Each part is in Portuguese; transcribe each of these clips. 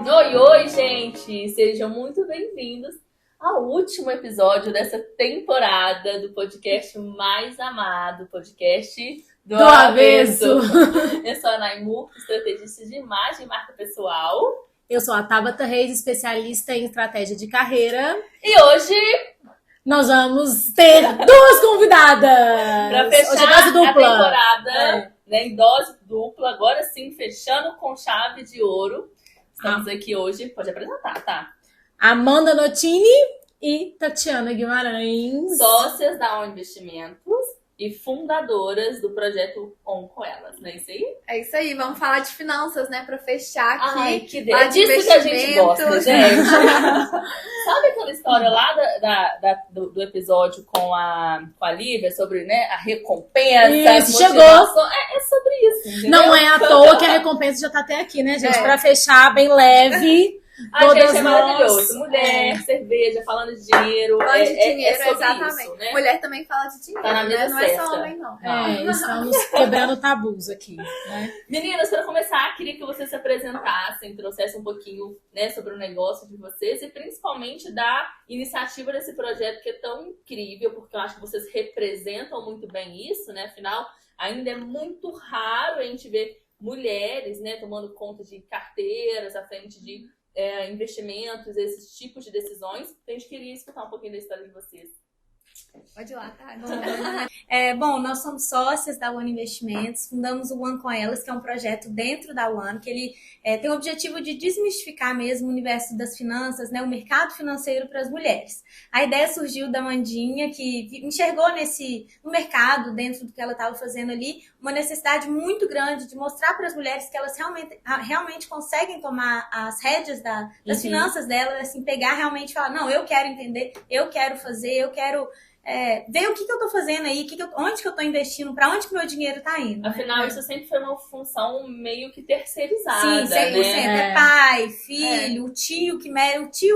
Oi, oi, gente! Sejam muito bem-vindos ao último episódio dessa temporada do podcast mais amado, podcast do Avesso. Eu sou a Naimu, estrategista de imagem e marca pessoal. Eu sou a Tabata Reis, especialista em estratégia de carreira. E hoje nós vamos ter duas convidadas! Para fechar hoje é dose dupla. A temporada em dose dupla, agora sim, fechando com chave de ouro. Estamos aqui hoje, pode apresentar, tá? Amanda Notini e Tatiana Guimarães. Sócias da ON Investimentos e fundadoras do projeto ON com Elas, não é isso aí? É isso aí, vamos falar de finanças, né? Pra fechar aqui. Ai, que delícia. É disso que a gente gosta, gente. Sabe aquela história lá do episódio com a Lívia sobre, né, a recompensa? Isso, chegou. É sobre isso, entendeu? Não é à toa que a recompensa já tá até aqui, né, gente? Pra fechar bem leve. A gente é maravilhoso. Mulher, cerveja, falando de dinheiro. Falando de dinheiro, sobre exatamente. Isso, né? Mulher também fala de dinheiro, tá na mesa, né? Não é só homem, não. Estamos quebrando tabus aqui, né? Meninas, para começar, queria que vocês se apresentassem, trouxessem um pouquinho, né, sobre o negócio de vocês e principalmente da iniciativa desse projeto que é tão incrível, porque eu acho que vocês representam muito bem isso, né? Afinal, ainda é muito raro a gente ver mulheres, né, tomando conta de carteiras à frente de investimentos, esses tipos de decisões. Então, a gente queria escutar um pouquinho da história de vocês. Pode ir lá, tá? Bom, nós somos sócias da ON Investimentos, fundamos o ON com Elas, que é um projeto dentro da ON, que ele tem o objetivo de desmistificar mesmo o universo das finanças, né, o mercado financeiro para as mulheres. A ideia surgiu da Mandinha, que enxergou no mercado, dentro do que ela estava fazendo ali, uma necessidade muito grande de mostrar para as mulheres que elas realmente conseguem tomar as rédeas das finanças delas, assim, pegar realmente e falar, não, eu quero entender, eu quero fazer, eu quero ver o que eu tô fazendo aí, onde que eu tô investindo, pra onde que meu dinheiro tá indo. Afinal, isso sempre foi uma função meio que terceirizada. Sim, 100%. Né? É pai, filho, o tio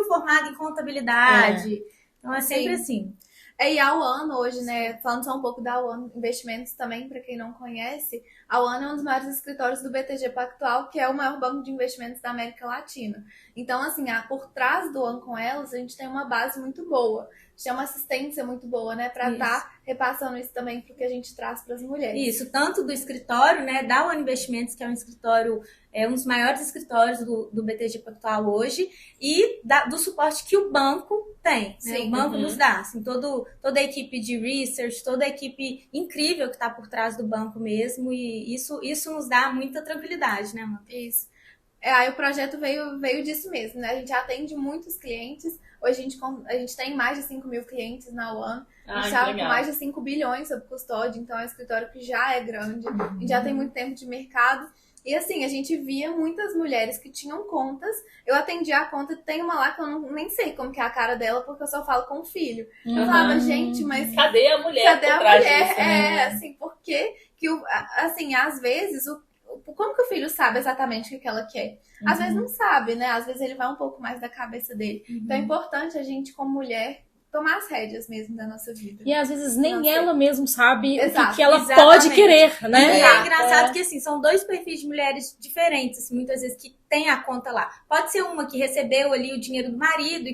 formado em contabilidade. Então é sempre assim. E a ON hoje, né, falando só um pouco da ON Investimentos também, para quem não conhece, a ON é um dos maiores escritórios do BTG Pactual, que é o maior banco de investimentos da América Latina. Então, assim, por trás do ON com Elas, a gente tem uma base muito boa. A gente tem uma assistência muito boa, né, para estar repassando isso também para o que a gente traz para as mulheres. Isso, tanto do escritório, né, da ON Investimentos, que é um escritório, um dos maiores escritórios do BTG Pactual hoje, e do suporte que o banco tem, né? O banco nos dá, assim, toda a equipe de research, toda a equipe incrível que está por trás do banco mesmo, e isso nos dá muita tranquilidade, né, Amanda? Isso. Aí o projeto veio disso mesmo, né? A gente atende muitos clientes. Hoje a gente tem mais de 5 mil clientes na ON. A gente está com mais de 5 bilhões sob custódia, então é um escritório que já é grande. A gente já tem muito tempo de mercado. E assim, a gente via muitas mulheres que tinham contas. Eu atendi a conta, tem uma lá que eu nem sei como que é a cara dela, porque eu só falo com o filho. Eu falava, gente, mas cadê a mulher? Cadê a mulher? Disso, né? Assim, porque que assim, às vezes como que o filho sabe exatamente o que ela quer? Às vezes não sabe, né? Às vezes ele vai um pouco mais da cabeça dele. Então é importante a gente, como mulher, tomar as rédeas mesmo da nossa vida. E às vezes nem ela mesmo sabe o que ela exatamente. pode querer, né? E é engraçado que, assim, são dois perfis de mulheres diferentes, assim, muitas vezes que tem a conta lá. Pode ser uma que recebeu ali o dinheiro do marido,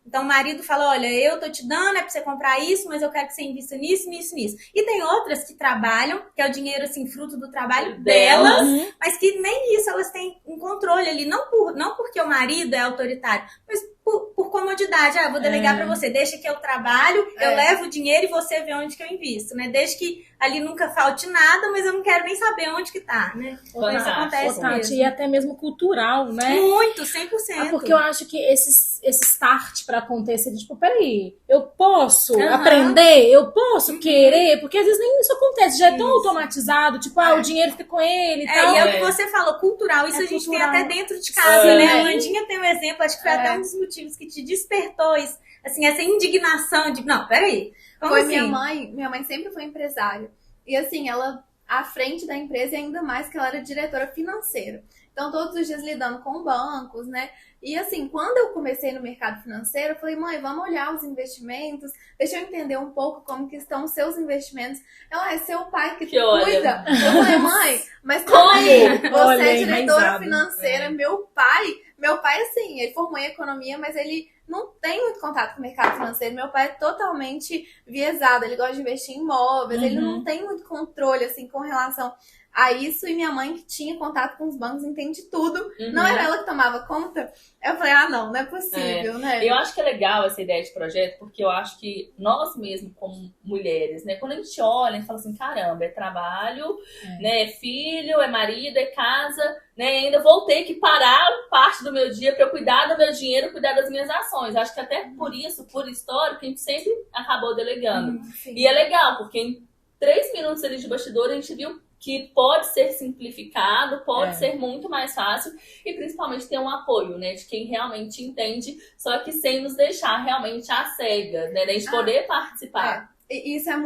então o marido fala, olha, eu tô te dando, pra você comprar isso, mas eu quero que você invista nisso, nisso, nisso. E tem outras que trabalham, que é o dinheiro, assim, fruto do trabalho delas, mas que nem isso elas têm um controle ali, não porque o marido é autoritário, mas por comodidade. Eu vou delegar pra você, deixa que eu trabalho, eu levo o dinheiro e você vê onde que eu invisto, né? Desde que ali nunca falte nada, mas eu não quero nem saber onde que tá, né? Então isso acontece mesmo. E até mesmo cultural, né? Muito, 100%. Porque eu acho que esse start pra acontecer, tipo, peraí, eu posso aprender, eu posso querer, porque às vezes nem isso acontece, já é tão automatizado, tipo, o dinheiro fica com ele e tal. E é o que você falou, cultural, isso a gente tem até dentro de casa, né? A Landinha tem um exemplo, acho que foi até um dos motivos que te despertou isso, assim, essa indignação de, não, peraí, como foi assim? Minha mãe sempre foi empresária, e assim, ela à frente da empresa, e ainda mais que ela era diretora financeira. Então, todos os dias lidando com bancos, né? E assim, quando eu comecei no mercado financeiro, eu falei, mãe, vamos olhar os investimentos, deixa eu entender um pouco como que estão os seus investimentos. Ela, é seu pai que cuida. Eu falei, mãe, mas como aí? Você é diretora financeira, meu pai Meu pai, assim, ele formou em economia, mas ele não tem muito contato com o mercado financeiro. Meu pai é totalmente viesado, ele gosta de investir em imóveis, ele não tem muito controle, assim, com relação a isso. E minha mãe, que tinha contato com os bancos, entende tudo. Não era ela que tomava conta. Eu falei, não é possível, né? Eu acho que é legal essa ideia de projeto, porque eu acho que nós mesmos, como mulheres, né, quando a gente olha, a gente fala assim, caramba, é trabalho, né, é filho, é marido, é casa, né, ainda vou ter que parar parte do meu dia para eu cuidar do meu dinheiro, cuidar das minhas ações. Acho que até por isso, por histórico, a gente sempre acabou delegando. E é legal, porque em 3 minutos ali de bastidor, a gente viu que pode ser simplificado, pode ser muito mais fácil e principalmente ter um apoio, né, de quem realmente entende, só que sem nos deixar realmente às cegas, né, da gente poder participar. E isso é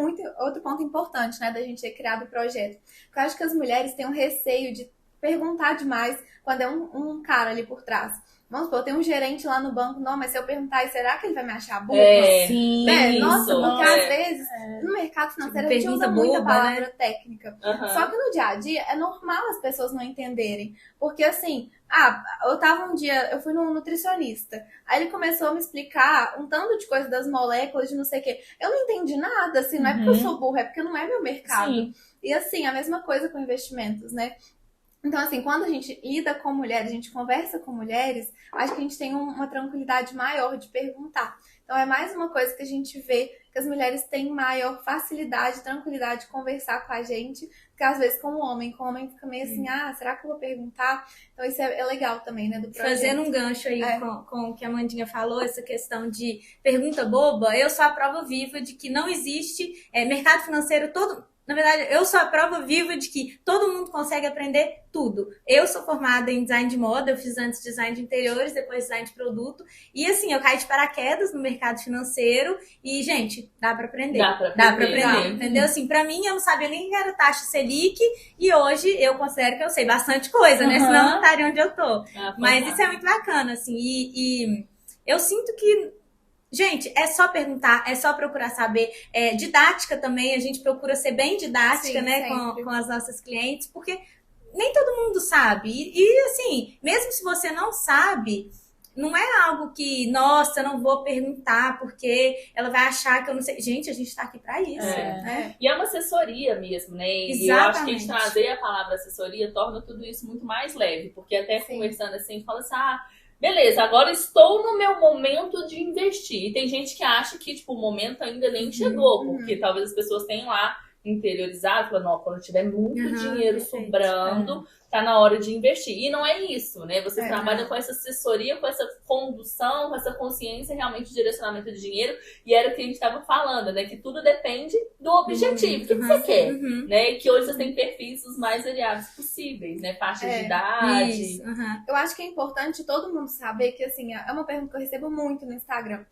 outro ponto importante, né, da gente ter criado o projeto. Porque eu acho que as mulheres têm um receio de perguntar demais quando é um cara ali por trás. Vamos supor, tem um gerente lá no banco, não, mas se eu perguntar, será que ele vai me achar burra? Sim, né? Nossa, porque às vezes no mercado financeiro a gente usa muita palavra técnica. Só que no dia a dia é normal as pessoas não entenderem. Porque assim, eu tava um dia, eu fui num nutricionista, aí ele começou a me explicar um tanto de coisa das moléculas, de não sei o quê. Eu não entendi nada, assim, não é porque eu sou burra, é porque não é meu mercado. Sim. E assim, a mesma coisa com investimentos, né? Então, assim, quando a gente lida com mulheres, a gente conversa com mulheres, acho que a gente tem uma tranquilidade maior de perguntar. Então, é mais uma coisa que a gente vê que as mulheres têm maior facilidade, tranquilidade de conversar com a gente, porque às vezes com o homem fica meio assim, será que eu vou perguntar? Então, isso é legal também, né, do projeto. Fazendo um gancho aí com o que a Amandinha falou, essa questão de pergunta boba, eu sou a prova viva de que não existe mercado financeiro todo... Na verdade, eu sou a prova viva de que todo mundo consegue aprender tudo. Eu sou formada em design de moda, eu fiz antes design de interiores, depois design de produto. E assim, eu caí de paraquedas no mercado financeiro e, gente, dá pra aprender. Dá pra aprender, entendeu? Assim, pra mim, eu não sabia nem que era taxa Selic e hoje eu considero que eu sei bastante coisa, né? Senão eu não estaria onde eu tô. Mas isso é muito bacana, assim. E eu sinto que... Gente, é só perguntar, é só procurar saber. Didática também, a gente procura ser bem didática, sim, né, com as nossas clientes, porque nem todo mundo sabe. E assim, mesmo se você não sabe, não é algo que, nossa, eu não vou perguntar, porque ela vai achar que eu não sei. Gente, a gente tá aqui pra isso. E é uma assessoria mesmo, né? E eu acho que a gente trazer a palavra assessoria torna tudo isso muito mais leve, porque até conversando assim, a gente fala assim, beleza, agora estou no meu momento de investir. E tem gente que acha que, tipo, o momento ainda nem chegou, porque talvez as pessoas tenham lá interiorizado, falando, não, quando tiver muito dinheiro sobrando, tá na hora de investir. E não é isso, né? Você trabalha com essa assessoria, com essa condução, com essa consciência, realmente, de direcionamento de dinheiro. E era o que a gente estava falando, né? Que tudo depende do objetivo. O que você quer, né? E que hoje você tem perfis os mais variados possíveis, né? Faixa de idade. Eu acho que é importante todo mundo saber que, assim, é uma pergunta que eu recebo muito no Instagram.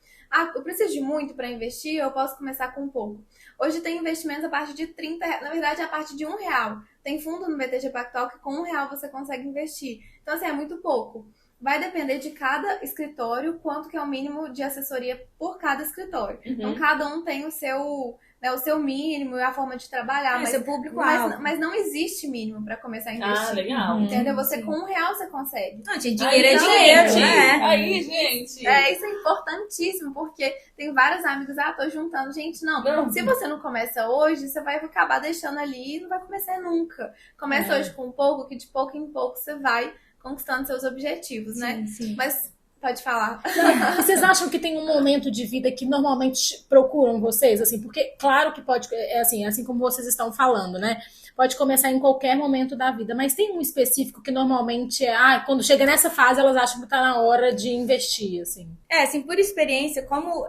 Eu preciso de muito para investir, eu posso começar com um pouco. Hoje tem investimentos a partir de R$30, na verdade, a partir de R$1. Tem fundo no BTG Pactual que com R$1 você consegue investir. Então, assim, é muito pouco. Vai depender de cada escritório quanto que é o mínimo de assessoria por cada escritório. Então, cada um tem o seu mínimo e a forma de trabalhar. Seu público mas não existe mínimo para começar a investir. Legal. Entendeu? Você com R$1 você consegue. Não, dinheiro é dinheiro, né? Aí, gente. Isso é importantíssimo, porque tem vários amigos, tô juntando. Gente, não. Se você não começa hoje, você vai acabar deixando ali e não vai começar nunca. Começa hoje com um pouco, que de pouco em pouco você vai conquistando seus objetivos, né? Sim. Mas pode falar. Vocês acham que tem um momento de vida que normalmente procuram vocês? Assim, porque claro que pode, assim como vocês estão falando, né? Pode começar em qualquer momento da vida, mas tem um específico que normalmente quando chega nessa fase, elas acham que tá na hora de investir, assim. Assim, por experiência, como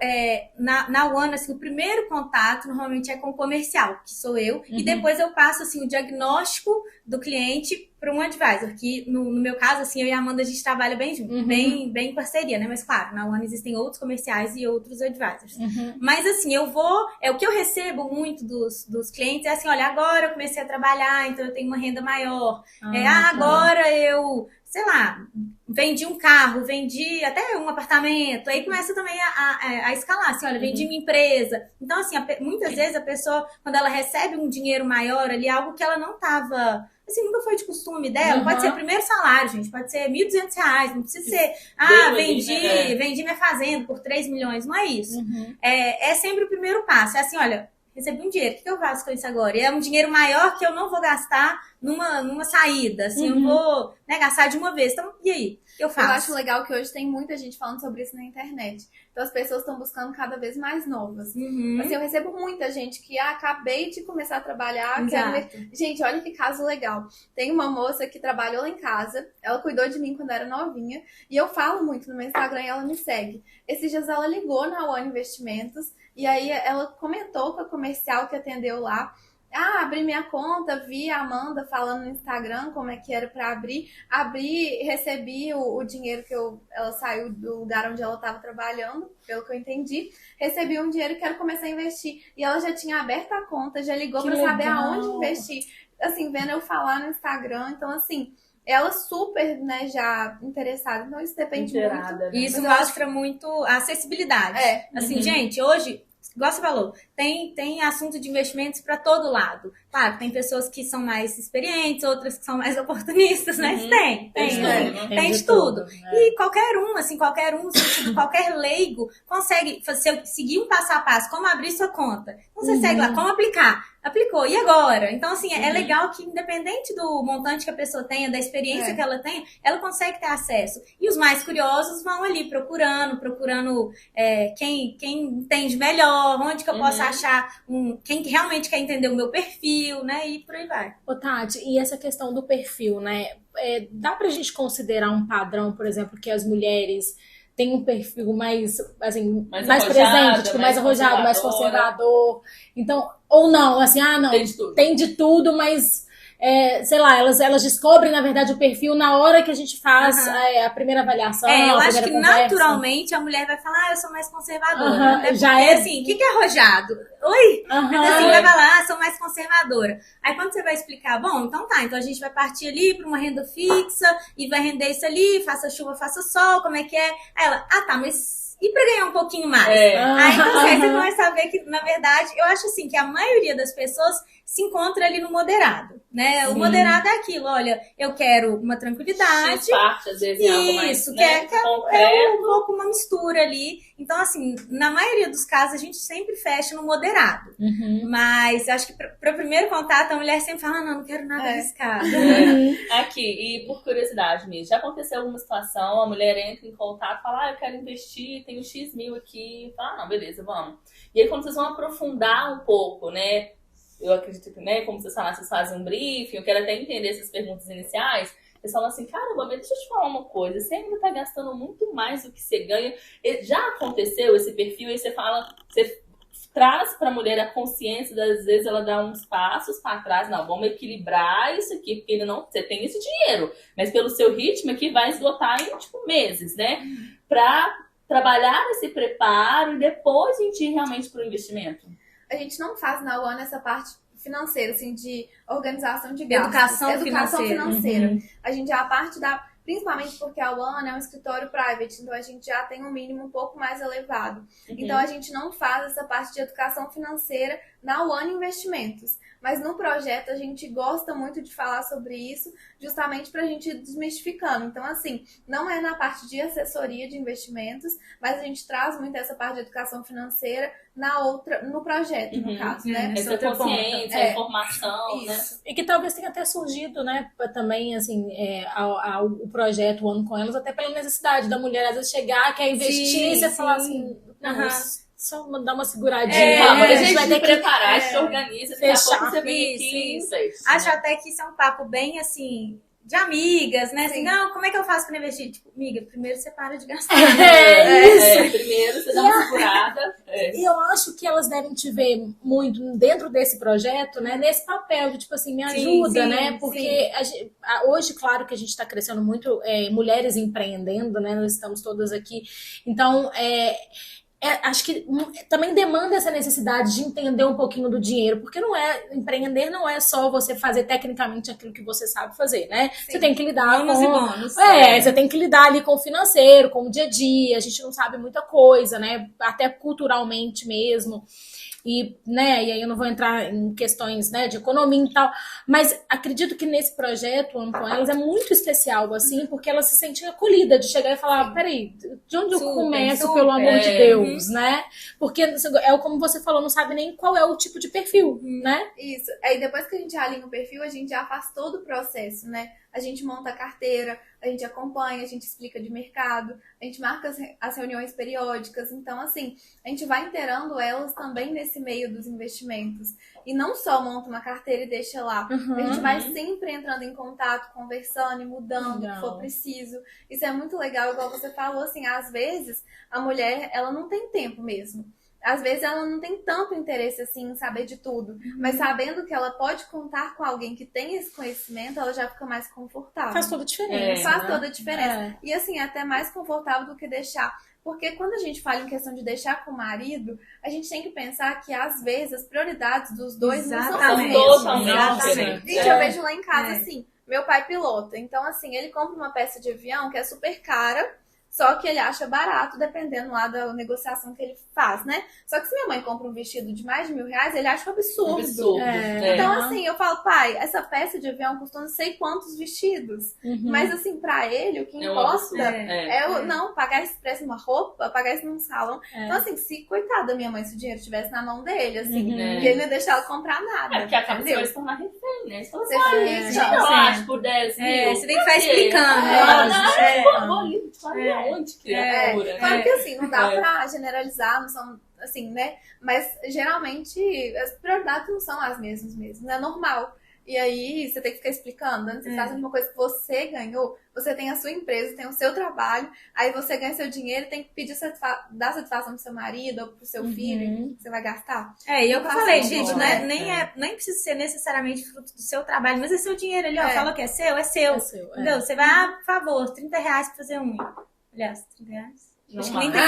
na One, assim, o primeiro contato normalmente é com o comercial, que sou eu, e depois eu passo, assim, o diagnóstico do cliente para um advisor, que no meu caso, assim, eu e a Amanda, a gente trabalha bem junto, bem em parceria, né? Mas claro, na One existem outros comerciais e outros advisors. Mas assim, o que eu recebo muito dos clientes é assim, olha, agora eu comecei a trabalhar, então eu tenho uma renda maior. Agora eu, sei lá, vendi um carro, vendi até um apartamento, aí começa também a escalar, assim, olha, vendi uma empresa. Então, assim, muitas vezes a pessoa, quando ela recebe um dinheiro maior ali, algo que ela não estava... Assim, nunca foi de costume dela, pode ser o primeiro salário, gente, pode ser R$1.200, não precisa ser, vendi minha fazenda por 3 milhões, não é isso. É sempre o primeiro passo, é assim, olha, recebi um dinheiro, o que eu faço com isso agora? E é um dinheiro maior que eu não vou gastar numa saída, assim, eu vou gastar de uma vez, então, e aí? O que eu faço? Eu acho legal que hoje tem muita gente falando sobre isso na internet. Então as pessoas estão buscando cada vez mais novas. Assim, eu recebo muita gente que acabei de começar a trabalhar. Gente, olha que caso legal. Tem uma moça que trabalhou lá em casa, ela cuidou de mim quando era novinha, e eu falo muito no meu Instagram e ela me segue. Esses dias ela ligou na One Investimentos, e aí ela comentou com a comercial que atendeu lá. Abri minha conta, vi a Amanda falando no Instagram como é que era pra abrir. Recebi o dinheiro que ela saiu do lugar onde ela estava trabalhando, pelo que eu entendi. Recebi um dinheiro e quero começar a investir. E ela já tinha aberto a conta, já ligou pra saber aonde investir. Assim, vendo eu falar no Instagram. Então, assim, ela super, já interessada. Então, isso depende muito. Né? Isso mostra muito a acessibilidade. Assim, gente, hoje... Igual você falou, tem assunto de investimentos para todo lado. Claro, tem pessoas que são mais experientes, outras que são mais oportunistas, né? Tem de tudo. E qualquer qualquer leigo consegue seguir um passo a passo, como abrir sua conta. Então você segue lá, como aplicar. Aplicou, e agora? Então, assim, é legal que independente do montante que a pessoa tenha, da experiência que ela tenha, ela consegue ter acesso. E os mais curiosos vão ali procurando quem entende melhor, onde que eu posso achar quem realmente quer entender o meu perfil, né? E por aí vai. Ô, Tati, e essa questão do perfil, né? Dá pra gente considerar um padrão, por exemplo, que as mulheres têm um perfil mais presente, tipo, mais arrojado, mais conservador. Então, ou não, assim, não, tem de tudo, mas, sei lá, elas descobrem, na verdade, o perfil na hora que a gente faz a primeira avaliação. Eu acho que naturalmente a mulher vai falar, eu sou mais conservadora. Porque, assim, o que é arrojado? Oi? Assim, vai falar, sou mais conservadora. Aí quando você vai explicar, bom, então a gente vai partir ali para uma renda fixa e vai render isso ali, faça chuva, faça sol, como é que é? Aí ela, mas e para ganhar um pouquinho mais? Aí então você vai saber que, na verdade, eu acho assim que a maioria das pessoas se encontra ali no moderado, né? O moderado é aquilo, olha, eu quero uma tranquilidade. Parte, às vezes, algo mais, isso, é um pouco uma mistura ali. Então, assim, na maioria dos casos, a gente sempre fecha no moderado. Mas acho que para o primeiro contato, a mulher sempre fala, não quero nada arriscado. Aqui, e por curiosidade mesmo, já aconteceu alguma situação, a mulher entra em contato e fala, eu quero investir, tenho X mil aqui, fala, não, beleza, vamos. E aí, quando vocês vão aprofundar um pouco, né, eu acredito que, né, como vocês falaram, vocês fazem um briefing, eu quero até entender essas perguntas iniciais, eles falam assim, caramba, mas deixa eu te falar uma coisa, você ainda tá gastando muito mais do que você ganha. Já aconteceu esse perfil, aí você fala, você traz pra mulher a consciência, às vezes ela dá uns passos para trás, não, vamos equilibrar isso aqui, porque ainda não, você tem esse dinheiro, mas pelo seu ritmo aqui vai esgotar em, tipo, meses, né, pra trabalhar esse preparo e depois a gente ir realmente pro investimento. A gente não faz na One essa parte financeira, assim, de organização de gastos. Educação financeira. A gente já parte principalmente porque a One é um escritório private, então a gente já tem um mínimo um pouco mais elevado. Então a gente não faz essa parte de educação financeira na One Investimentos. Mas no projeto a gente gosta muito de falar sobre isso, justamente para a gente ir desmistificando. Então, assim, não é na parte de assessoria de investimentos, mas a gente traz muito essa parte de educação financeira no projeto, no caso, né? Essa consciência, informação, isso. Né? E que talvez tenha até surgido, né, também, assim, o projeto One com Elas, até pela necessidade da mulher, às vezes, chegar, quer investir, e você falar assim, só dar uma seguradinha. A gente vai ter que preparar, a gente organiza, fechar. Você vem aqui e acho até que isso é um papo bem, assim, de amigas, né? Assim, não, como é que eu faço pra investir? Tipo, amiga, primeiro você para de gastar. Primeiro você dá uma segurada. E eu acho que elas devem te ver muito dentro desse projeto, né? Nesse papel de, tipo assim, me ajuda, né? Porque hoje, claro que a gente está crescendo muito, mulheres empreendendo, né? Nós estamos todas aqui. Então, acho que também demanda essa necessidade de entender um pouquinho do dinheiro, porque empreender não é só você fazer tecnicamente aquilo que você sabe fazer, né? Sim. Você tem que lidar bônus com... e bônus. Você tem que lidar ali com o financeiro, com o dia a dia, a gente não sabe muita coisa, né? Até culturalmente mesmo. E, né, e aí eu não vou entrar em questões, né, de economia e tal, mas acredito que nesse projeto, o com elas, é muito especial, assim, porque ela se sente acolhida de chegar e falar, peraí, de onde eu começo, pelo amor de Deus, né? Porque é como você falou, não sabe nem qual é o tipo de perfil, né? Isso. Aí depois que a gente alinha o perfil, a gente já faz todo o processo, né? A gente monta a carteira, a gente acompanha, a gente explica de mercado, a gente marca as reuniões periódicas. Então, assim, a gente vai inteirando elas também nesse meio dos investimentos. E não só monta uma carteira e deixa lá. A gente vai sempre entrando em contato, conversando e mudando o que for preciso. Isso é muito legal, igual você falou, assim, às vezes a mulher, ela não tem tempo mesmo. Às vezes ela não tem tanto interesse assim em saber de tudo, mas sabendo que ela pode contar com alguém que tem esse conhecimento, ela já fica mais confortável. Faz toda a diferença. Faz toda a diferença. E assim, até mais confortável do que deixar. Porque quando a gente fala em questão de deixar com o marido, a gente tem que pensar que às vezes as prioridades dos dois não são totalmente diferentes. Gente, eu vejo lá em casa assim, meu pai pilota, então assim, ele compra uma peça de avião que é super cara, só que ele acha barato, dependendo lá da negociação que ele faz, né? Só que se minha mãe compra um vestido de mais de R$1.000, ele acha um absurdo. Então, assim, eu falo, pai, essa peça de avião custou não sei quantos vestidos. Mas, assim, pra ele, o que importa não pagar esse preço numa roupa, pagar isso num salão. Então, assim, se, coitada da minha mãe, se o dinheiro estivesse na mão dele, assim, ele não ia deixar ela comprar nada. Porque acaba de se tornar refém, né? Então, você fica, acho por 10 mil. Você tem que ficar explicando. Onde criatura, Claro que assim, não dá pra generalizar, não são assim, né? Mas geralmente as prioridades não são as mesmas mesmo, não é normal. E aí você tem que ficar explicando, antes você faz uma coisa que você ganhou, você tem a sua empresa, tem o seu trabalho, aí você ganha seu dinheiro, tem que pedir dar satisfação pro seu marido ou pro seu filho, que você vai gastar. E eu falei, gente, nem precisa ser necessariamente fruto do seu trabalho, mas é seu dinheiro ali, ó, fala que é seu, é seu. Entendeu? Você vai, por favor, R$30 pra fazer unha. Aliás, R$30? Acho que nem tem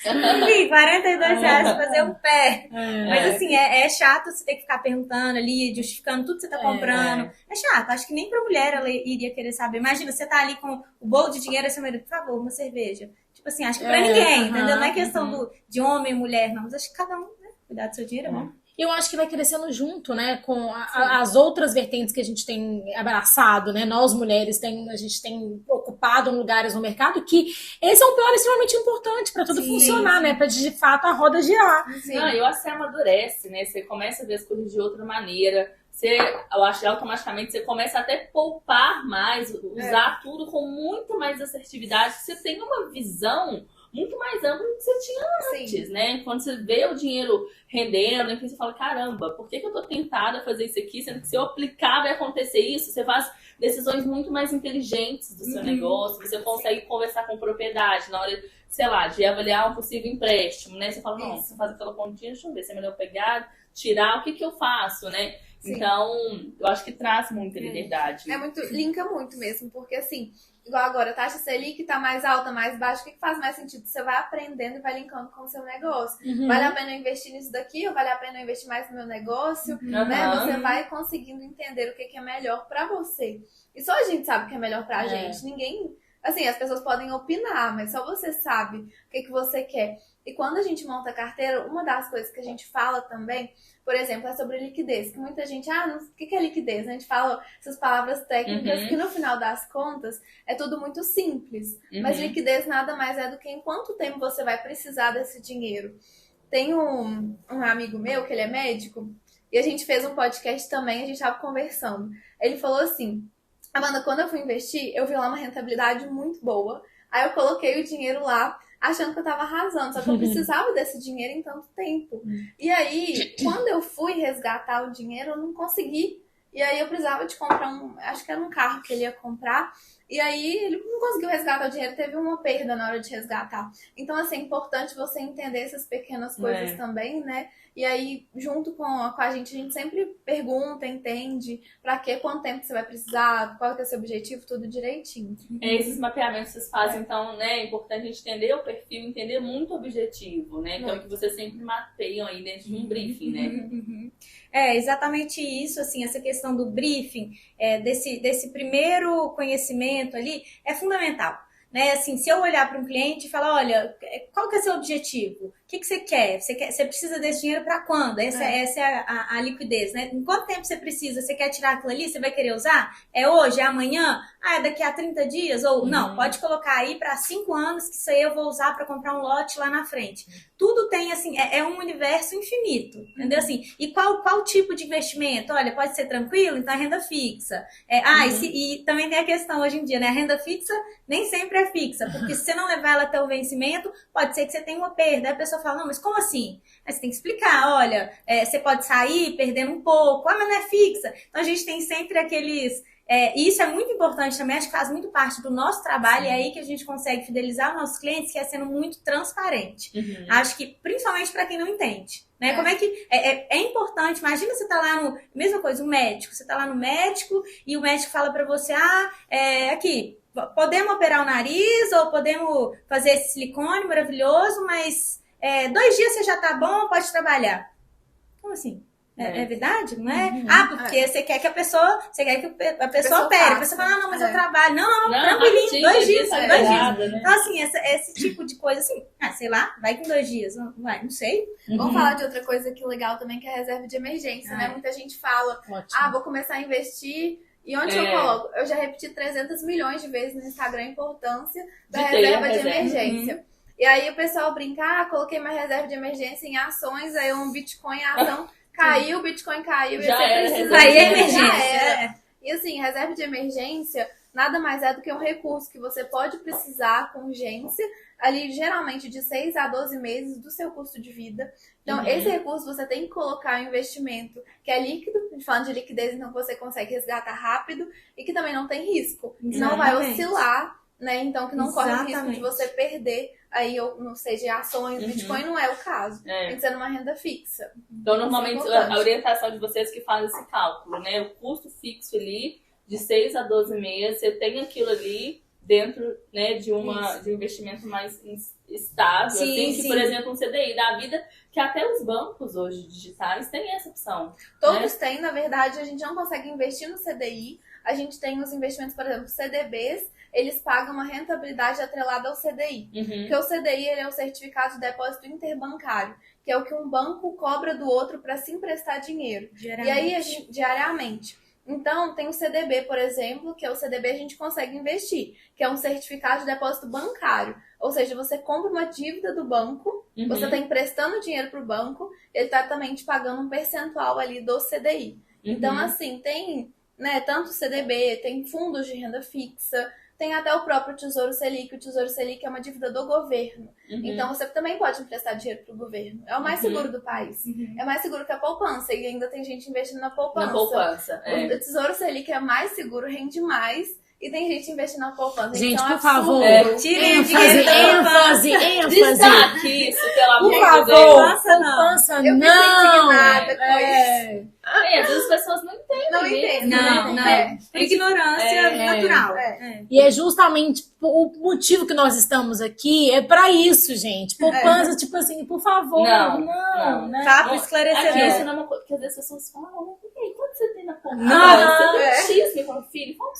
enfim, R$42 pra fazer um pé. Mas assim, é chato você ter que ficar perguntando ali, justificando tudo que você tá comprando. É chato, acho que nem pra mulher ela iria querer saber. Imagina, você tá ali com o bolo de dinheiro e seu marido, por favor, uma cerveja. Tipo assim, acho que pra ninguém, entendeu? Não é questão de homem e mulher, não. Mas acho que cada um, né, cuidar do seu dinheiro é bom. Eu acho que vai crescendo junto, né, com as outras vertentes que a gente tem abraçado, né, nós mulheres a gente tem ocupado lugares no mercado, que esse é um pilar extremamente importante para tudo funcionar, né, para de fato a roda girar. Não, eu acho que você amadurece, né, você começa a ver as coisas de outra maneira, eu acho que automaticamente você começa até a poupar mais, usar tudo com muito mais assertividade, você tem uma visão muito mais amplo do que você tinha antes, né? Quando você vê o dinheiro rendendo, enfim, você fala, caramba, por que eu tô tentada a fazer isso aqui? Sendo que se eu aplicar vai acontecer isso, você faz decisões muito mais inteligentes do seu negócio, você consegue conversar com propriedade na hora, sei lá, de avaliar um possível empréstimo, né? Você fala, não, você faz aquela continha, deixa eu ver se é melhor pegar, tirar, o que eu faço, né? Então, eu acho que traz muita liberdade. Linka muito mesmo, porque assim, igual agora, a taxa Selic tá mais alta, mais baixa, o que faz mais sentido? Você vai aprendendo e vai linkando com o seu negócio. Vale a pena eu investir nisso daqui ou vale a pena eu investir mais no meu negócio? Né? Você vai conseguindo entender o que é melhor pra você. E só a gente sabe o que é melhor pra gente. Ninguém... Assim, as pessoas podem opinar, mas só você sabe o que você quer. E quando a gente monta a carteira, uma das coisas que a gente fala também, por exemplo, é sobre liquidez. Que muita gente, o que é liquidez? A gente fala essas palavras técnicas que no final das contas é tudo muito simples. Mas liquidez nada mais é do que em quanto tempo você vai precisar desse dinheiro. Tem um amigo meu, que ele é médico, e a gente fez um podcast também, a gente estava conversando. Ele falou assim, Amanda, quando eu fui investir, eu vi lá uma rentabilidade muito boa. Aí eu coloquei o dinheiro lá, achando que eu tava arrasando, só que eu precisava desse dinheiro em tanto tempo. E aí, quando eu fui resgatar o dinheiro, eu não consegui. E aí eu precisava de comprar acho que era um carro que ele ia comprar. E aí ele não conseguiu resgatar o dinheiro, teve uma perda na hora de resgatar. Então, assim, é importante você entender essas pequenas coisas também, né? E aí, junto com a gente sempre pergunta, entende pra quê, quanto tempo você vai precisar, qual que é o seu objetivo, tudo direitinho. Esses mapeamentos vocês fazem, então, né? É importante a gente entender o perfil, entender muito o objetivo, né? Que é o que vocês sempre mapeiam aí dentro de um briefing, né? É exatamente isso, assim, essa questão do briefing, desse primeiro conhecimento ali, é fundamental. Né? Assim, se eu olhar para um cliente e falar, olha, qual que é o seu objetivo? O que você quer? Você precisa desse dinheiro para quando? Essa é a liquidez, né? Em quanto tempo você precisa? Você quer tirar aquilo ali? Você vai querer usar? É hoje? É amanhã? Ah, é daqui a 30 dias? Ou não, pode colocar aí para 5 anos que isso aí eu vou usar para comprar um lote lá na frente. Tudo tem, assim, é um universo infinito, entendeu? Assim, e qual tipo de investimento? Olha, pode ser tranquilo? Então é renda fixa. E também tem a questão hoje em dia, né? A renda fixa nem sempre é fixa, porque se você não levar ela até o vencimento, pode ser que você tenha uma perda. Aí a pessoa fala, não, mas como assim? Aí você tem que explicar, olha, você pode sair perdendo um pouco, mas não é fixa. Então a gente tem sempre aqueles... E isso é muito importante também, acho que faz muito parte do nosso trabalho. Sim. E é aí que a gente consegue fidelizar os nossos clientes, que é sendo muito transparente. Acho que, principalmente para quem não entende. Né? Como é que é importante, imagina você tá lá mesma coisa, o médico, você tá lá no médico e o médico fala para você, aqui, podemos operar o nariz ou podemos fazer esse silicone maravilhoso, mas 2 dias você já tá bom, pode trabalhar. Como assim? É verdade, não é? Porque você quer que a pessoa opere. A pessoa fala, não, mas eu trabalho. Não, tranquilinho, 2 dias, 2 dias. Né? Então, assim, esse tipo de coisa, assim, sei lá, vai com 2 dias, não sei. Vamos falar de outra coisa que legal também, que é a reserva de emergência, né? Muita gente fala, vou começar a investir, e onde eu coloco? Eu já repeti 300 milhões de vezes no Instagram a importância da reserva de emergência. E aí o pessoal brinca, coloquei minha reserva de emergência em ações, aí um Bitcoin, a ação... Caiu, o Bitcoin caiu, e você precisa... Aí é emergência. E assim, reserva de emergência nada mais é do que um recurso que você pode precisar com urgência, ali geralmente de 6 a 12 meses do seu custo de vida. Então, esse recurso você tem que colocar em investimento que é líquido, falando de liquidez, então você consegue resgatar rápido e que também não tem risco. Não vai oscilar, né? Então, que não corre o risco de você perder aí, não sei, de ações, Bitcoin não é o caso. Tem que ser numa renda fixa. Então, normalmente, a orientação de vocês que fazem esse cálculo, né? O custo fixo ali, de 6 a 12 meses, você tem aquilo ali dentro, né, de um investimento mais estável, sim. Por exemplo, um CDI da vida, que até os bancos hoje digitais têm essa opção. Todos têm, na verdade, a gente não consegue investir no CDI, a gente tem os investimentos, por exemplo, CDBs, eles pagam uma rentabilidade atrelada ao CDI. Porque o CDI ele é o Certificado de Depósito Interbancário, que é o que um banco cobra do outro para se emprestar dinheiro. Diariamente. E aí, diariamente. Então, tem o CDB, por exemplo, que é o CDB a gente consegue investir, que é um certificado de depósito bancário. Ou seja, você compra uma dívida do banco, você está emprestando dinheiro para o banco, ele está também te pagando um percentual ali do CDI. Então, assim, tem tanto CDB, tem fundos de renda fixa, tem até o próprio Tesouro Selic. O Tesouro Selic é uma dívida do governo. Então, você também pode emprestar dinheiro para o governo. É o mais seguro do país. É mais seguro que a poupança. E ainda tem gente investindo na poupança. O Tesouro Selic é mais seguro, rende mais. E tem gente investindo na poupança. Gente, então, por favor, tirem ênfase. Destaque isso, pelo amor de Deus. Por favor, poupança eu não. Indignada com isso. Às vezes as pessoas não entendem. Não. Ignorância natural. E é justamente o motivo que nós estamos aqui, é pra isso, gente. Poupança, tipo assim, por favor, não. Né? Papo esclarecedor. Isso não é uma coisa, porque às vezes as pessoas falam, quanto você tem na poupança? Você tem X, meu filho, fala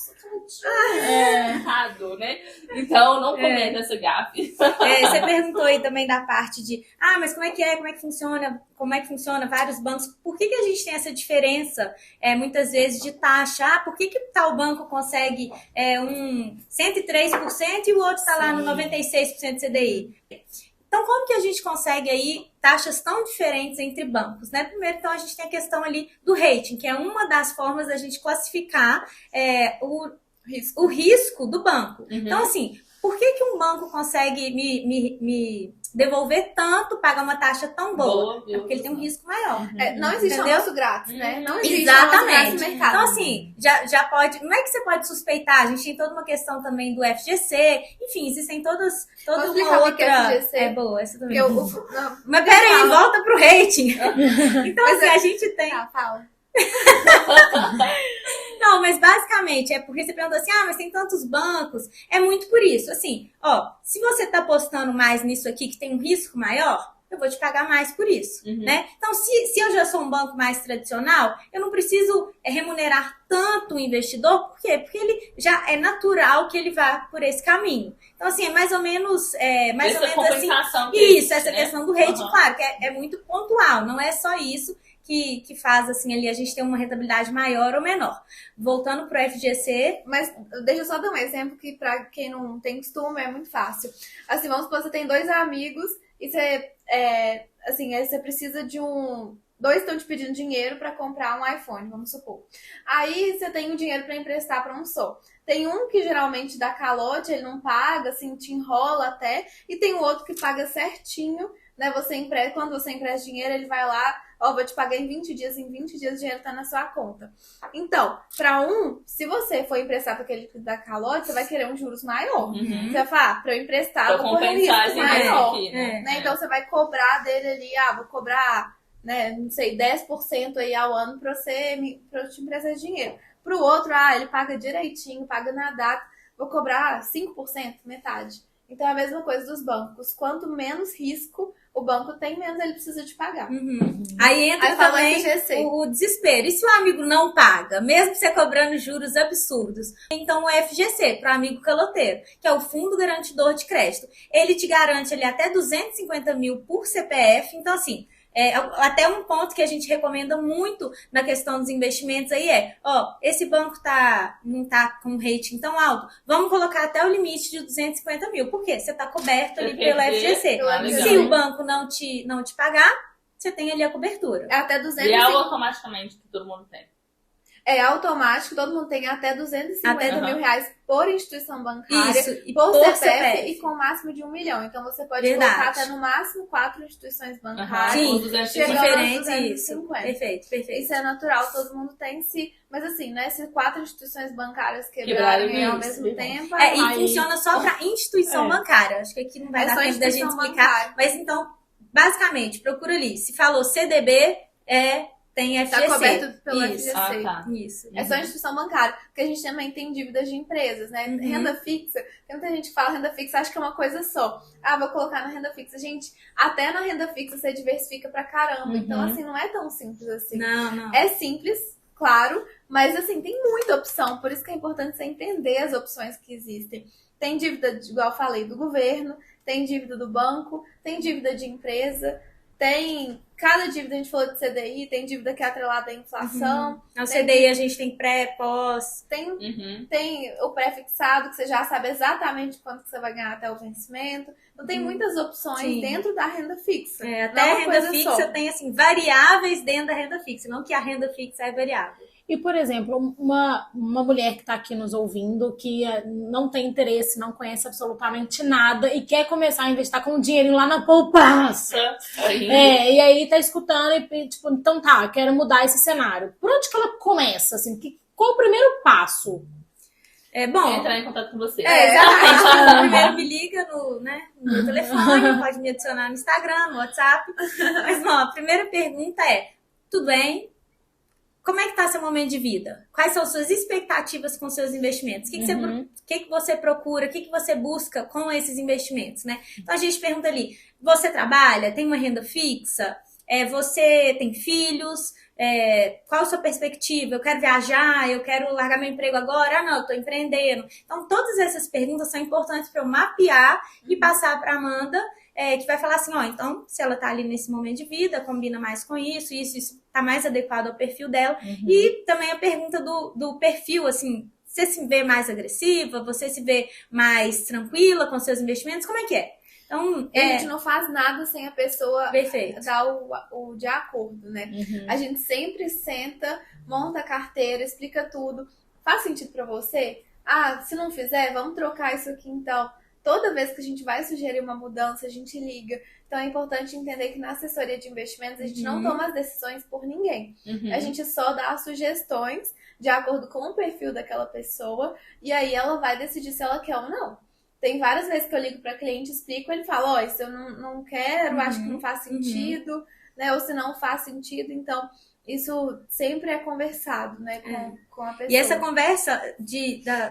errado, né? Então, não cometa essa gafe. Você perguntou aí também da parte de, mas como é que funciona vários bancos? Por que a gente tem essa diferença, muitas vezes, de taxa? Por que tal banco consegue 103% e o outro está lá no 96% de CDI? Então, como que a gente consegue aí taxas tão diferentes entre bancos, né? Primeiro, então, a gente tem a questão ali do rating, que é uma das formas da gente classificar o risco do banco. Então, assim, por que um banco consegue me devolver tanto, pagar uma taxa tão boa. Porque ele tem um risco maior. Não existe almoço grátis, né? Não existe Exatamente. almoço grátis no mercado. Então, assim, já pode... Não é que você pode suspeitar, a gente tem toda uma questão também do FGC, enfim, existem toda uma outra... É boa, essa também. Mas peraí, volta pro rating. Então, assim, a gente tem... Fala. Não, mas basicamente é porque você perguntou assim, mas tem tantos bancos. É muito por isso. Assim, se você tá apostando mais nisso aqui que tem um risco maior, eu vou te pagar mais por isso, né? Então, se eu já sou um banco mais tradicional, eu não preciso remunerar tanto o investidor. Por quê? Porque ele já é natural que ele vá por esse caminho. Então, assim, é mais ou menos assim. Isso, essa questão do rating, claro, que é muito pontual, não é só isso que faz, assim, ali a gente ter uma rentabilidade maior ou menor. Voltando pro FGC... Mas deixa eu só dar um exemplo que pra quem não tem costume é muito fácil. Assim, vamos supor que você tem 2 amigos e você, você precisa de um... 2 estão te pedindo dinheiro pra comprar um iPhone, vamos supor. Aí você tem o dinheiro pra emprestar pra um só. Tem um que geralmente dá calote, ele não paga, assim, te enrola até. E tem o outro que paga certinho, né? Quando você empresta dinheiro, ele vai lá, vou te pagar em 20 dias o dinheiro tá na sua conta. Então, pra se você for emprestar pra aquele que dá calote, você vai querer um juros maior. Você vai falar, pra eu emprestar, eu vou correr um risco maior. Aqui, né? Então, você vai cobrar dele ali, vou cobrar, né, não sei, 10% aí ao ano pra eu te emprestar dinheiro. Pro outro, ele paga direitinho, paga na data, vou cobrar 5%, metade. Então, é a mesma coisa dos bancos. Quanto menos risco o banco tem, menos ele precisa te pagar. Aí entra também o desespero. E se o amigo não paga, mesmo você cobrando juros absurdos? Então, o FGC, para o amigo caloteiro, que é o Fundo Garantidor de Crédito, ele te garante ali até 250 mil por CPF. Então, assim, até um ponto que a gente recomenda muito na questão dos investimentos aí esse banco não tá com um rating tão alto, vamos colocar até o limite de 250 mil. Por quê? Você tá coberto ali pelo FGC. Se o banco não te pagar, você tem ali a cobertura. Até 250. E é automaticamente que todo mundo tem. É automático, todo mundo tem até 250 mil reais por instituição bancária, Isso, por CPF e com o máximo de 1 milhão. Então você pode colocar até no máximo 4 instituições bancárias. Sim, diferente isso. Perfeito. Isso é natural, todo mundo tem mas assim, né? Se 4 instituições bancárias quebrarem ao mesmo tempo... E funciona só para instituição bancária. Acho que aqui não vai dar tempo da gente explicar. Mas então, basicamente, procura ali. Se falou CDB, tem FGC. Tá coberto pelo FGC. Isso. É só instituição bancária. Porque a gente também tem dívidas de empresas, né? Renda fixa. Tem muita gente que fala renda fixa, acha que é uma coisa só. Vou colocar na renda fixa. Gente, até na renda fixa você diversifica pra caramba. Então, assim, não é tão simples assim. Não. É simples, claro. Mas, assim, tem muita opção. Por isso que é importante você entender as opções que existem. Tem dívida, igual eu falei, do governo. Tem dívida do banco. Tem dívida de empresa. Cada dívida, a gente falou de CDI, tem dívida que é atrelada à inflação. No CDI a gente tem pré, pós. Tem o pré-fixado, que você já sabe exatamente quanto que você vai ganhar até o vencimento. Então tem muitas opções dentro da renda fixa. Até a renda fixa tem, assim, variáveis dentro da renda fixa, não que a renda fixa é variável. E, por exemplo, uma mulher que está aqui nos ouvindo, que não tem interesse, não conhece absolutamente nada e quer começar a investir com o dinheirinho lá na poupança. E aí tá escutando e tipo, então quero mudar esse cenário. Por onde que ela começa? Assim, qual o primeiro passo? Entrar em contato com você. Exatamente. Primeiro me liga no meu telefone, pode me adicionar no Instagram, no WhatsApp. Mas, a primeira pergunta tudo bem? Como é que tá seu momento de vida? Quais são suas expectativas com seus investimentos? O que você procura? O que você busca com esses investimentos, né? Então, a gente pergunta ali, você trabalha? Tem uma renda fixa? Você tem filhos? Qual a sua perspectiva? Eu quero viajar? Eu quero largar meu emprego agora? Não, eu tô empreendendo. Então, todas essas perguntas são importantes para eu mapear e passar para a Amanda, que vai falar assim, então, se ela tá ali nesse momento de vida, combina mais com isso tá mais adequado ao perfil dela. E também a pergunta do perfil, assim, você se vê mais agressiva, você se vê mais tranquila com seus investimentos, como é que é? Então, a gente não faz nada sem a pessoa Perfeito. dar o de acordo, né? A gente sempre senta, monta a carteira, explica tudo. Faz sentido pra você? Se não fizer, vamos trocar isso aqui então. toda vez que a gente vai sugerir uma mudança, a gente liga. Então é importante entender que na assessoria de investimentos a gente não toma as decisões por ninguém. A gente só dá sugestões de acordo com o perfil daquela pessoa e aí ela vai decidir se ela quer ou não. Tem várias vezes que eu ligo para cliente, explico, ele fala, ó, isso eu não quero, acho que não faz sentido, né? Ou se não faz sentido, então isso sempre é conversado, né, com a pessoa. E essa conversa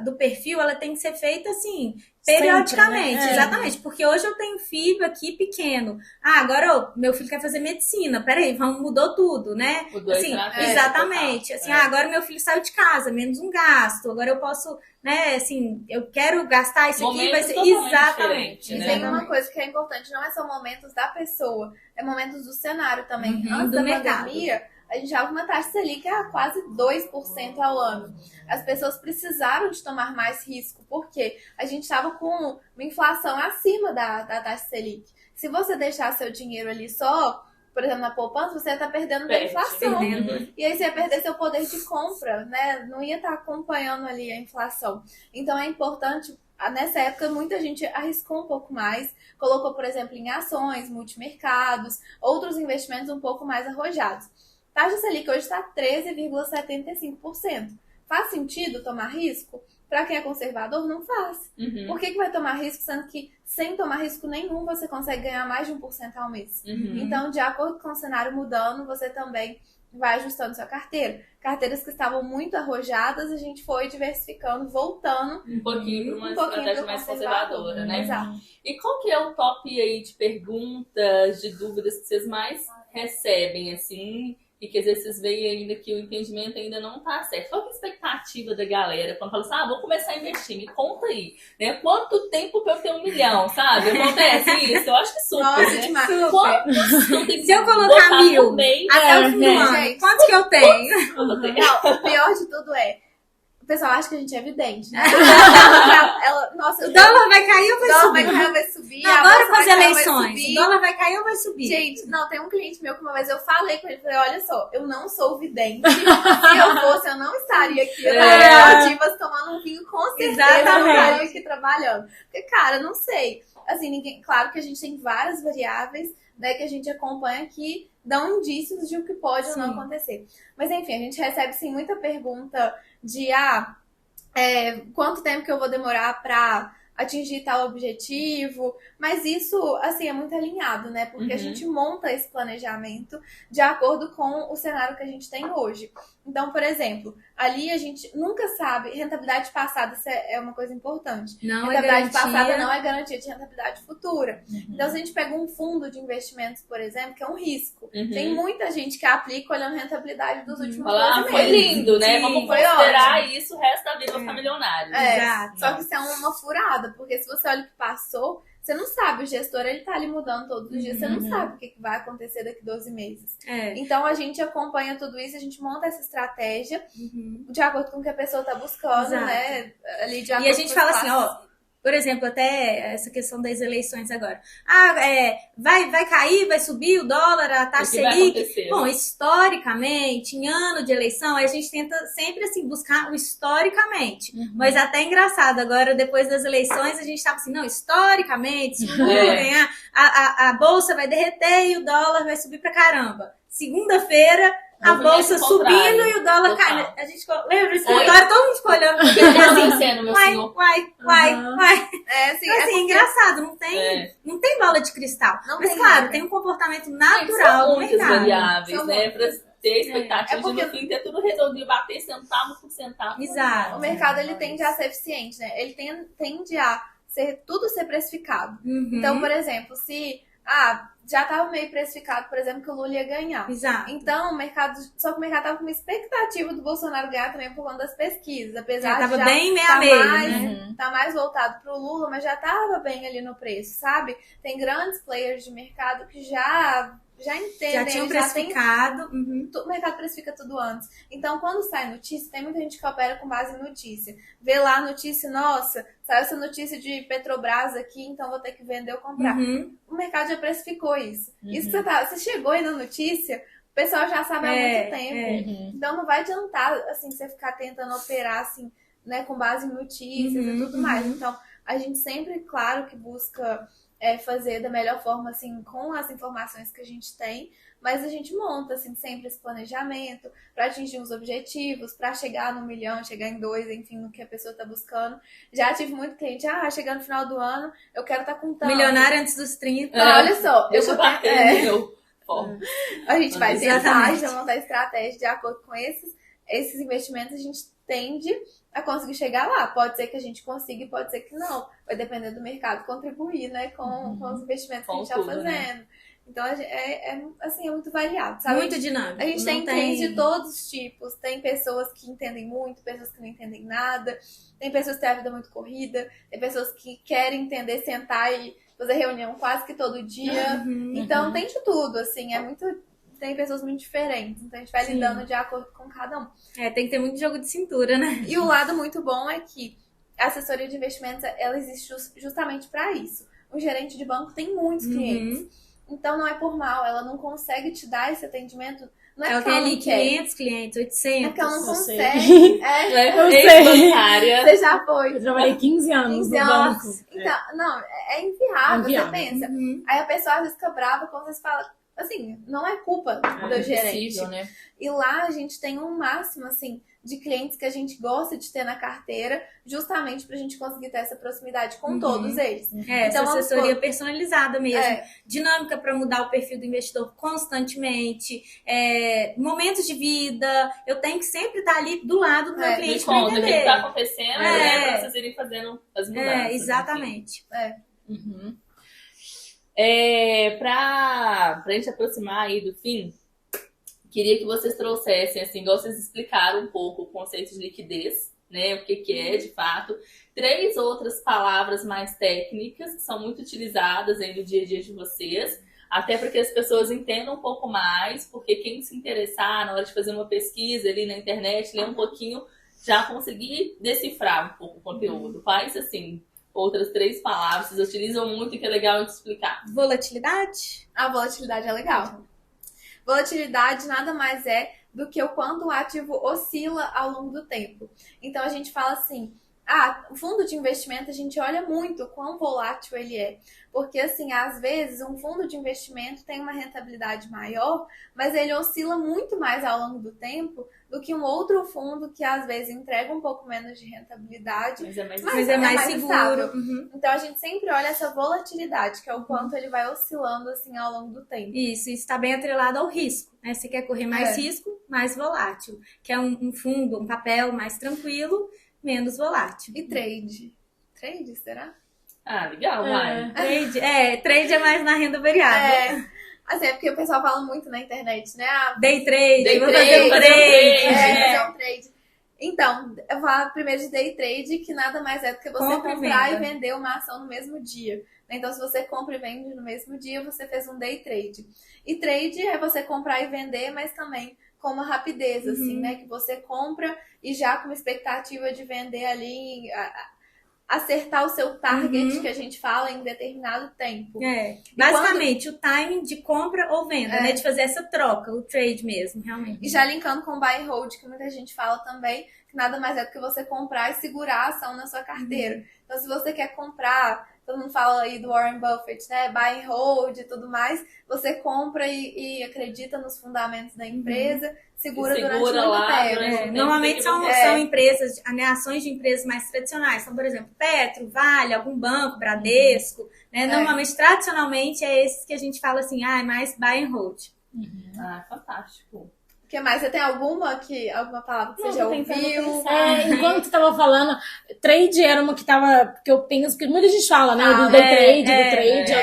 do perfil, ela tem que ser feita assim, periodicamente, sempre, né? Exatamente, porque hoje eu tenho um filho aqui pequeno. Agora meu filho quer fazer medicina. Peraí, mudou tudo, né? Mudou assim, exatamente. Assim, agora meu filho saiu de casa, menos um gasto. Agora eu posso, né, assim, eu quero gastar isso aqui, vai ser exatamente. E tem uma coisa que é importante, não é só momentos da pessoa, é momentos do cenário também. Antes da pandemia, a gente já uma taxa Selic a quase 2% ao ano. As pessoas precisaram de tomar mais risco, porque a gente estava com uma inflação acima da taxa Selic. Se você deixar seu dinheiro ali só, por exemplo, na poupança, você ia estar perdendo da inflação. E aí você ia perder seu poder de compra, né? Não ia estar acompanhando ali a inflação. Então é importante. Nessa época, muita gente arriscou um pouco mais, colocou, por exemplo, em ações, multimercados, outros investimentos um pouco mais arrojados. Taxa Selic hoje está 13,75%. Faz sentido tomar risco? Para quem é conservador, não faz. Por que vai tomar risco, sendo que sem tomar risco nenhum você consegue ganhar mais de 1% ao mês? Então, de acordo com o cenário mudando, você também vai ajustando sua carteira. Carteiras que estavam muito arrojadas, a gente foi diversificando, voltando um pouquinho para uma estratégia mais conservadora, né? Exato. E qual que é o top aí de perguntas, de dúvidas que vocês mais recebem, assim, e que às vezes vocês veem ainda que o entendimento ainda não tá certo? Qual que é a expectativa da galera quando fala assim, vou começar a investir, me conta aí, né? Quanto tempo pra eu ter 1 milhão, sabe? Acontece isso? Eu acho que super, Nossa, né? demais. Se eu colocar 1000 até o fim do ano, quanto que eu tenho? Não, o pior de tudo o pessoal acha que a gente é vidente, né? Nossa, o dólar vai cair ou vai subir? O dólar vai cair ou vai subir? Não, agora com as eleições, o dólar vai cair ou vai subir? Gente, não, tem um cliente meu que uma vez eu falei com ele, falei, olha só, eu não sou vidente, se eu fosse, eu não estaria aqui ativas tomando um vinho, com certeza eu estaria aqui trabalhando. Porque, cara, não sei, assim, claro que a gente tem várias variáveis, né, que a gente acompanha que dão indícios de o que pode ou não acontecer. Mas, enfim, a gente recebe, sim, muita pergunta de, quanto tempo que eu vou demorar para atingir tal objetivo, mas isso, assim, é muito alinhado, né? Porque a gente monta esse planejamento de acordo com o cenário que a gente tem hoje. Então, por exemplo, ali a gente nunca sabe, rentabilidade passada, isso é uma coisa importante. Rentabilidade passada não é garantia de rentabilidade futura. Então, se a gente pega um fundo de investimentos, por exemplo, que é um risco, tem muita gente que aplica olhando a rentabilidade dos últimos 12 meses. Foi lindo, né? Sim, vamos considerar isso o resto da vida, vou ficar milionário. Exato. Só que isso é uma furada, porque se você olha o que passou, você não sabe, o gestor ele tá ali mudando todos os dias, você não sabe o que vai acontecer daqui 12 meses. Então a gente acompanha tudo isso, a gente monta essa estratégia de acordo com o que a pessoa tá buscando, né? Ali de acordo e a gente fala assim, por exemplo, até essa questão das eleições agora. Vai cair, vai subir o dólar, a taxa Selic. Bom, historicamente, em ano de eleição, a gente tenta sempre assim buscar o historicamente. Mas até é engraçado, agora depois das eleições, a gente tava assim, não, historicamente, se o Lula ganhar, a bolsa vai derreter e o dólar vai subir pra caramba. Segunda-feira, a bolsa subindo e o dólar caindo. A gente lembra esse escritório, todo mundo ficou olhando. Vai. Assim, engraçado, não tem bola de cristal. Mas claro, tem um comportamento natural do mercado. São muitas variáveis, né? Pra ter expectativa de no fim ter tudo redondinho, bater centavo por centavo. Exato. O mercado, ele tende a ser eficiente, né? Ele tende a tudo ser precificado. Então, por exemplo, se... já estava meio precificado, por exemplo, que o Lula ia ganhar. Exato. Então, só que o mercado estava com uma expectativa do Bolsonaro ganhar também por conta das pesquisas. Apesar de já bem meio a meio, tá mais voltado para o Lula, mas já estava bem ali no preço, sabe? Tem grandes players de mercado que já entendem. Já tinham precificado. O mercado precifica tudo antes. Então, quando sai notícia, tem muita gente que opera com base em notícia. Vê lá a notícia, nossa, saiu essa notícia de Petrobras aqui, então vou ter que vender ou comprar. O mercado já precificou isso. Isso que você chegou aí na notícia, o pessoal já sabe há muito tempo. Então, não vai adiantar, assim, você ficar tentando operar, assim, né, com base em notícias e tudo mais. Então, A gente sempre, claro, que busca fazer da melhor forma, assim, com as informações que a gente tem, mas a gente monta, assim, sempre esse planejamento para atingir os objetivos, para chegar no 1 milhão, chegar em 2, enfim, no que a pessoa tá buscando. Já tive muito cliente, chegando no final do ano, eu quero estar com tanto. Milionário antes dos 30. Olha só, deixa eu bater meu. A gente vai tentar já montar estratégia de acordo com esses investimentos, a gente tende a conseguir chegar lá. Pode ser que a gente consiga e pode ser que não. Vai depender do mercado contribuir, né, com os investimentos que a gente está fazendo. Né? Então, assim, é muito variado, sabe? Muito dinâmico. A gente tem clientes de todos os tipos. Tem pessoas que entendem muito, pessoas que não entendem nada. Tem pessoas que têm a vida muito corrida. Tem pessoas que querem entender, sentar e fazer reunião quase que todo dia. Então, tem de tudo, assim. Tem pessoas muito diferentes. Então, a gente vai lidando de acordo com cada um. Tem que ter muito jogo de cintura, né? E o lado muito bom é que a assessoria de investimentos, ela existe justamente para isso. O gerente de banco tem muitos clientes. Então, não é por mal. Ela não consegue te dar esse atendimento. Não é ela tem ali 500 clientes, 800. É que ela não consegue. Eu sei. Você já foi. Eu trabalhei 15 anos no banco. Então, não, é inviável, você pensa. Aí a pessoa às vezes fica brava quando você fala, assim, não é culpa do gerente. Né? E lá a gente tem um máximo, assim, de clientes que a gente gosta de ter na carteira, justamente pra gente conseguir ter essa proximidade com todos eles. Então, essa assessoria personalizada mesmo. Dinâmica para mudar o perfil do investidor constantemente. Momentos de vida. Eu tenho que sempre estar ali do lado do meu cliente para entender. O que está acontecendo, né? Pra vocês irem fazendo as mudanças. Exatamente. Pra gente aproximar aí do fim, queria que vocês trouxessem, assim, igual vocês explicaram um pouco o conceito de liquidez, né? O que é de fato. 3 outras palavras mais técnicas que são muito utilizadas aí no dia a dia de vocês, até para que as pessoas entendam um pouco mais, porque quem se interessar na hora de fazer uma pesquisa ali na internet, ler um pouquinho, já conseguir decifrar um pouco o conteúdo. Quais, assim, outras 3 palavras vocês utilizam muito e que é legal de explicar? Volatilidade. A volatilidade é legal. Volatilidade nada mais é do que o quanto o ativo oscila ao longo do tempo. Então, a gente fala assim, o fundo de investimento, a gente olha muito quão volátil ele é. Porque, assim, às vezes, um fundo de investimento tem uma rentabilidade maior, mas ele oscila muito mais ao longo do tempo do que um outro fundo que, às vezes, entrega um pouco menos de rentabilidade, mas é mais seguro. Então, a gente sempre olha essa volatilidade, que é o quanto ele vai oscilando, assim, ao longo do tempo. Isso está bem atrelado ao risco, né? Se quer correr mais risco, mais volátil. Que é um fundo, um papel mais tranquilo, menos volátil. E trade? Trade, será? Legal, vai. Trade é mais na renda variável. Assim, é porque o pessoal fala muito na internet, né? Day trade, vou fazer um trade. Fazer um trade. Então, eu vou falar primeiro de day trade, que nada mais é do que você comprar e vender uma ação no mesmo dia. Então, se você compra e vende no mesmo dia, você fez um day trade. E trade é você comprar e vender, mas também com uma rapidez, assim, né? Que você compra e já com uma expectativa de vender ali, acertar o seu target, que a gente fala, em determinado tempo. Basicamente, o timing de compra ou venda, né? De fazer essa troca, o trade mesmo, realmente. E já linkando com o buy and hold, que muita gente fala também, que nada mais é do que você comprar e segurar a ação na sua carteira. Então, se você quer comprar, todo mundo fala aí do Warren Buffett, né? Buy and hold e tudo mais, você compra e acredita nos fundamentos da empresa, segura durante muito tempo. Normalmente são empresas, ações de empresas mais tradicionais. Então, por exemplo, Petro, Vale, algum banco, Bradesco, né? Normalmente, tradicionalmente, é esses que a gente fala assim, é mais buy and hold. Fantástico. O que mais? Você tem alguma palavra que você já ouviu? Enquanto você tava falando, trade era uma que eu penso, porque muita gente fala, né? Do day trade,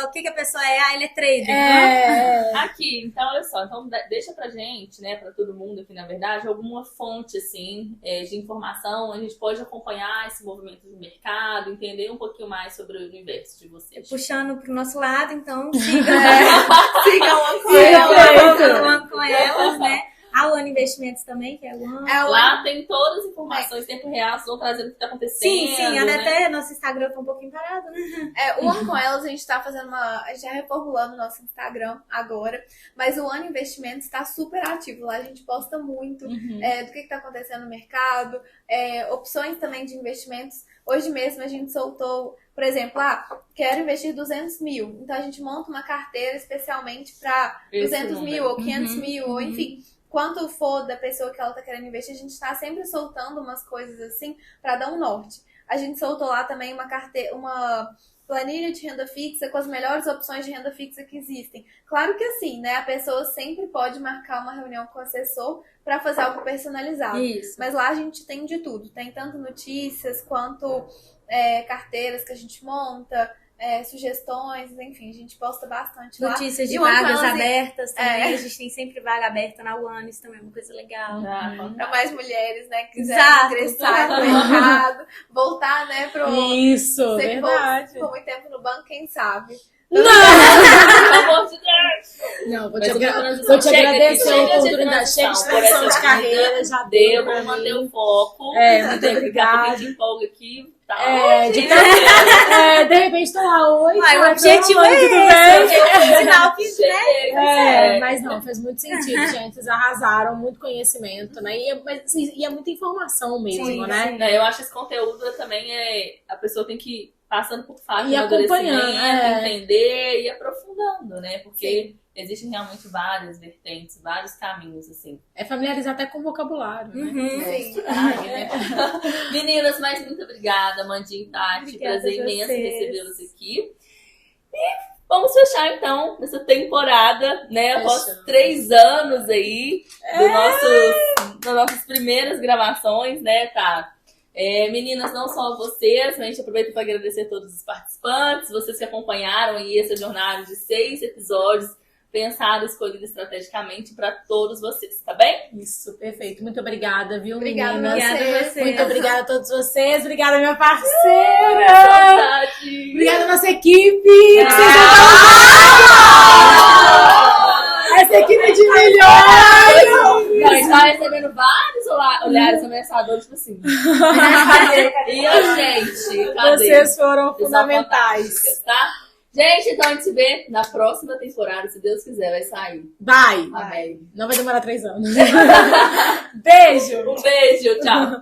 o que a pessoa é? Ele é trader. Aqui, então, olha só. Então, deixa pra gente, né? Pra todo mundo aqui, na verdade, alguma fonte, assim, de informação. A gente pode acompanhar esse movimento do mercado, entender um pouquinho mais sobre o universo de vocês. Puxando pro nosso lado, então, sigam com elas, né? A One Investimentos também, que é a One. Lá tem todas as informações em tempo real, vocês vão trazendo o que está acontecendo. Sim, até nosso Instagram foi um pouquinho parado, né? O One com Elas, a gente tá fazendo a gente tá reformulando o nosso Instagram agora, mas o One Investimentos está super ativo. Lá a gente posta muito do que tá acontecendo no mercado, opções também de investimentos. Hoje mesmo a gente soltou, por exemplo, quero investir 200 mil. Então a gente monta uma carteira especialmente para 200 mil ou 500 mil, ou enfim, quanto for da pessoa que ela tá querendo investir, a gente está sempre soltando umas coisas assim para dar um norte. A gente soltou lá também uma planilha de renda fixa com as melhores opções de renda fixa que existem. Claro que assim, né? A pessoa sempre pode marcar uma reunião com o assessor para fazer algo personalizado. Isso. Mas lá a gente tem de tudo. Tem tanto notícias quanto carteiras que a gente monta, sugestões, enfim, a gente posta bastante lá. Notícias de vagas abertas também. A gente tem sempre vaga aberta na One, isso também é uma coisa legal. Para mais mulheres, né, que quiserem ingressar no mercado, voltar, né, pro... Isso, verdade. Ficou muito tempo no banco, quem sabe? Não! Pelo amor de Deus! Não, vou te agradecer a oportunidade. Chega de transição de carreira, já deu. Vamos manter o foco. Muito obrigada. A gente empolga aqui. De repente tô lá hoje. O objetivo é esse. Sinal que, né? Mas não, faz muito sentido, gente. Vocês arrasaram, muito conhecimento, né? E é muita informação mesmo, né? Eu acho que esse conteúdo também a pessoa tem que passando por fase e acompanhando, entender e aprofundando, né? Porque existem realmente várias vertentes, vários caminhos, assim. É familiarizar até com o vocabulário, né? Sim. Meninas, mas muito obrigada, Mandinha e Tati. Prazer imenso recebê-los aqui. E vamos fechar, então, essa temporada, né? Após 3 anos aí das nossas primeiras gravações, né, tá? Meninas, não só vocês, mas a gente aproveita para agradecer a todos os participantes, vocês que acompanharam aí essa jornada de 6 episódios, pensado, escolhido estrategicamente para todos vocês, tá bem? Isso, perfeito. Muito obrigada, viu, meninas? Obrigada a você. Muito obrigada a todos vocês. Obrigada, minha parceira. Obrigada a nossa equipe. Essa equipe é de melhor. A gente tá recebendo vários olhares ameaçadores, tipo assim. E a gente, cadê? Vocês foram fundamentais. Tá? Gente, então a gente se vê na próxima temporada, se Deus quiser, vai sair. Vai. Amém. Não vai demorar 3 anos. Beijo. Um beijo, tchau.